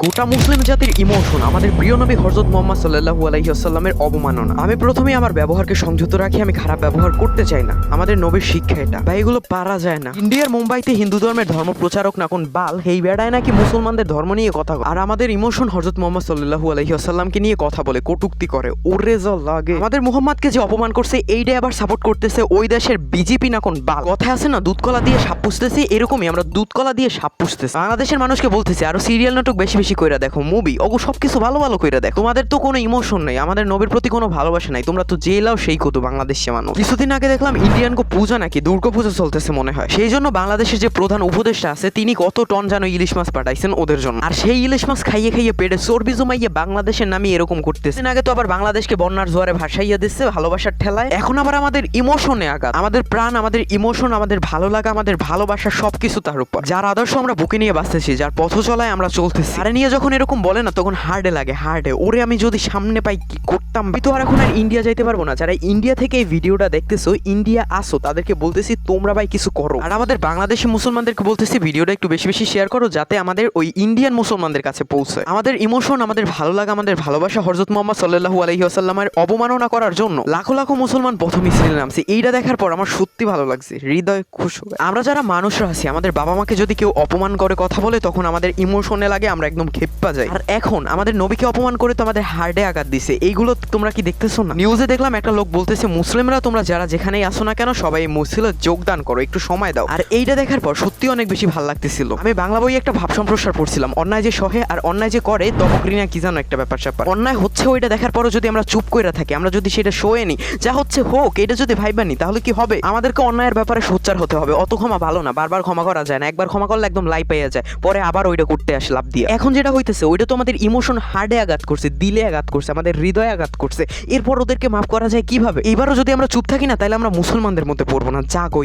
গোটা মুসলিম জাতির ইমোশন আমাদের প্রিয় নবী হযরত মুহাম্মদ সাল্লাল্লাহু আলাইহি ওয়াসাল্লামের অবমাননা। আমি প্রথমেই আমার ব্যবহারকে সংযত রাখি, আমি খারাপ ব্যবহার করতে চাই না। আমাদের নবীর শিক্ষা এটা, ভাই এগুলো পারা যায় না। ইন্ডিয়ার মুম্বাইতে হিন্দু ধর্মের ধর্ম প্রচারক না কোন বাল হেই বেড়ায় নাকি মুসলমানদের ধর্ম নিয়ে কথা বলে, আর আমাদের ইমোশন হযরত মুহাম্মদ সাল্লাল্লাহু আলাইহি ওয়াসাল্লামকে নিয়ে কথা বলে, কটূক্তি করে। ওরে যা লাগে, আমাদের মুহাম্মদকে যে অপমান করছে এইটাই আবার সাপোর্ট করতেছে ওই দেশের বিজেপি না কোন বাল। কথা আছে না, দুধ কলা দিয়ে সাপ পুষতেছি, এরকমই আমরা দুধ কলা দিয়ে সাপ পুষতেছি। বাংলাদেশের মানুষকে বলতেছি আরো সিরিয়াল নাটক বেশি বেশি কইরা দেখো, মুভি ওগো সবকিছু ভালো ভালো কইরা দেখো। তোমাদের তো কোনো ইমোশন নেই, আমাদের নবীর প্রতি কোনো ভালোবাসা নাই, তোমরা তো জেলাও সেই কত বাংলাদেশে মানুষ। কিছুদিন আগে দেখলাম ইন্ডিয়ান কো পূজা নাকি দুর্গা পূজা চলতেছে মনে হয়, সেই জন্য বাংলাদেশের যে প্রধান উপদেষ্টা আছে তিনি কত টন জানো ইলিশ মাছ পাঠাইছেন ওদের জন্য, আর সেই ইলিশ মাছ খাইয়ে খাইয়ে পেটে চর্বি জমাইয়ে বাংলাদেশের নামে এরকম করতেছে। আগে তো আবার বাংলাদেশকে বন্যার জোয়ারে ভাসাইয়া দিচ্ছে ভালোবাসার ঠেলায়, এখন আবার আমাদের ইমোশনে আঘাত। আমাদের প্রাণ, আমাদের ইমোশন, আমাদের ভালো লাগা, আমাদের ভালোবাসা সবকিছু তার উপর, যার আদর্শ আমরা বুকে নিয়ে বাঁচতেছি, যার পথ চলায় আমরা চলতেছি, আরে নিয়ে যখন এরকম বলে না তখন হার্ডে লাগে, হার্ডে। ওরে আমি যদি সামনে পাই কি করতাম। তো আর এখন আর ইন্ডিয়া যাইতে পারবো না। যারা ইন্ডিয়া থেকে এই ভিডিওটা দেখতেছো, ইন্ডিয়া আসো, তাদেরকে বলতেছি তোমরা ভাই কিছু করো। আর আমাদের বাংলাদেশি মুসলমানদেরকে বলতেছি ভিডিওটা একটু বেশি বেশি শেয়ার করো, যাতে আমাদের ওই ইন্ডিয়ান মুসলমানদের কাছে পৌঁছায়। আমাদের ইমোশন, আমাদের ভালো লাগা, আমাদের ভালোবাসা হযরত মুহাম্মদ সাল্লাল্লাহু আলাইহি ওয়াসাল্লামের অবমাননা করার জন্য লাখো লাখো মুসলমান প্রথম মিছিলে নামছে। এইটা দেখার পর আমার সত্যি ভালো লাগছে, হৃদয় খুশ হবে। আমরা যারা মানুষরা আছি, আমাদের বাবা মাকে যদি কেউ অপমান করে কথা বলে তখন আমাদের ইমোশনে লাগে, আমরা একদম খেপ্পা যাই। আর এখন আমাদের নবীকে অপমান করে তো আমাদের হার্টে আঘাত দিছে। এইগুলো তোমরা কি দেখতেছো না? নিউজে দেখলাম একটা লোক বলতেছে মুসলিমরা তোমরা যারা যেখানেই আসো না কেন সবাই মুসলিমে যোগদান করো, একটু সময় দাও। আর এইটা দেখার পর সত্যি অনেক বেশি ভালো লাগতেছিল। আমি বাংলা বই একটা ভাব সম্প্রসার পড়ছিলাম, অন্যায় যে সহে আর অন্যায় যে করে তপক্রিয়া কি জানো একটা ব্যাপার স্যাপার। অন্যায় হচ্ছে ওইটা দেখার পরও যদি আমরা চুপ করে থাকি, আমরা যদি সেটা সয়ে নি, যা হচ্ছে হোক, এটা যদি ভাইবা নি, তাহলে কি হবে? আমাদেরকে অন্যায়ের ব্যাপারে সোচ্চার হতে হবে। অত ক্ষমা ভালো না, বারবার ক্ষমা করা যায় না। একবার ক্ষমা করলে একদম লাই পাইয়া যায়, পরে আবার ওইটা করতে আসে লাভ দিয়ে। এখন যেটা হইতেছে ওইটা তো আমাদের ইমোশন হার্টে আঘাত করছে, দিলে আঘাত করছে, আমাদের হৃদয়ে আঘাত করছে। এরপর ওদেরকে মাফ করা যায় কিভাবে? এবারও যদি আমরা চুপ থাকি না তাহলে আমরা মুসলমানদের মধ্যে পড়বো না। জাগো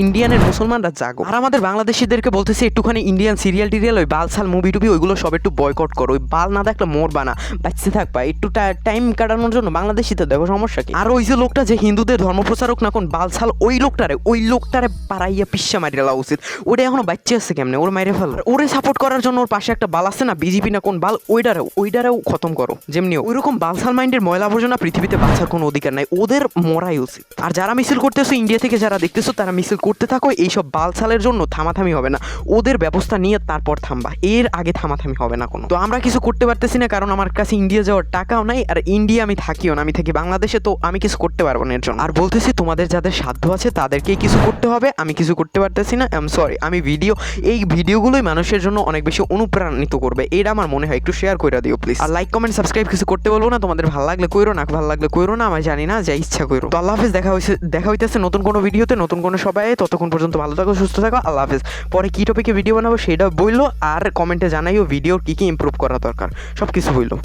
ইন্ডিয়ানের মুসলমানরা জাগো। আর আমাদের বাংলাদেশিদেরকে বলতেছি একটুখানি ইন্ডিয়ান সিরিয়াল টিরিয়াল ওই বালসাল মুভি টুবি ওইগুলো সব একটু বয়কট করো। ওই বাল না দেখলে মরবা না, বাঁচতে থাকবা। একটু টাইম কাটানোর জন্য বাংলাদেশিতে দেখো, সমস্যা কি? আর ওই যে লোকটা যে হিন্দুদের ধর্মপ্রচারক না কোন বালসাল, ওই লোকটারে পাড়াইয়া পিসা মারিয়ে দেওয়া উচিত। ওটা এখনো বাচ্চা আছে কেমনে, ওর মাইরে ফেল। ওরে সাপোর্ট করার জন্য ওর পাশে একটা বাল আছে না বিজেপি না কোন বাল, ওইটারেও খতম করো। যেমনি ওইরকম বালসাল মাইন্ডের ময়লা আবর্জনা পৃথিবীতে বাঁচার কোনো অধিকার নাই, ওদের মরাই উচিত। আর যারা মিছিল করতেছো ইন্ডিয়া থেকে, যারা দেখতেছো তারা মিছিল করতে থাকো, এইসব বালসালের জন্য থামাথামি হবে না। ওদের ব্যবস্থা নিয়ে তারপর থামবা, এর আগে থামাথামি হবে না কোনো। তো আমরা কিছু করতে পারতেছি না, কারণ আমার কাছে ইন্ডিয়া যাওয়ার টাকাও নাই, আর ইন্ডিয়া আমি থাকিও না, আমি থাকি বাংলাদেশে, তো আমি কিছু করতে পারবো না এর জন্য। আর বলতেছি তোমাদের যাদের সাধ্য আছে তাদেরকেই কিছু করতে হবে, আমি কিছু করতে পারতেছি না। সরি, আমি এই ভিডিওগুলোই মানুষের জন্য অনেক বেশি অনুপ্রাণিত করবে, এটা আমার মনে হয়। একটু শেয়ার করে দিও প্লিজ, আর লাইক কমেন্ট সাবস্ক্রাইব কিছু করতে বলবো না। তোমাদের ভালো লাগলে কইরো, না ভালো লাগলে কইরো না, আমি জানি না, যা ইচ্ছা কইরো। তো আল্লাহ হাফেজ, দেখা হইতেছে নতুন কোনো ভিডিওতে, নতুন কোনো সবাই। ততক্ষণ পর্যন্ত ভালো থাকো, সুস্থ থাকো, আল্লাহ হাফেজ। পরে কি টপিকে ভিডিও বানাবো সেটা বললো, আর কমেন্টে জানাইও ভিডিওর কি কি ইমপ্রুভ করা দরকার, সব কিছু বললো।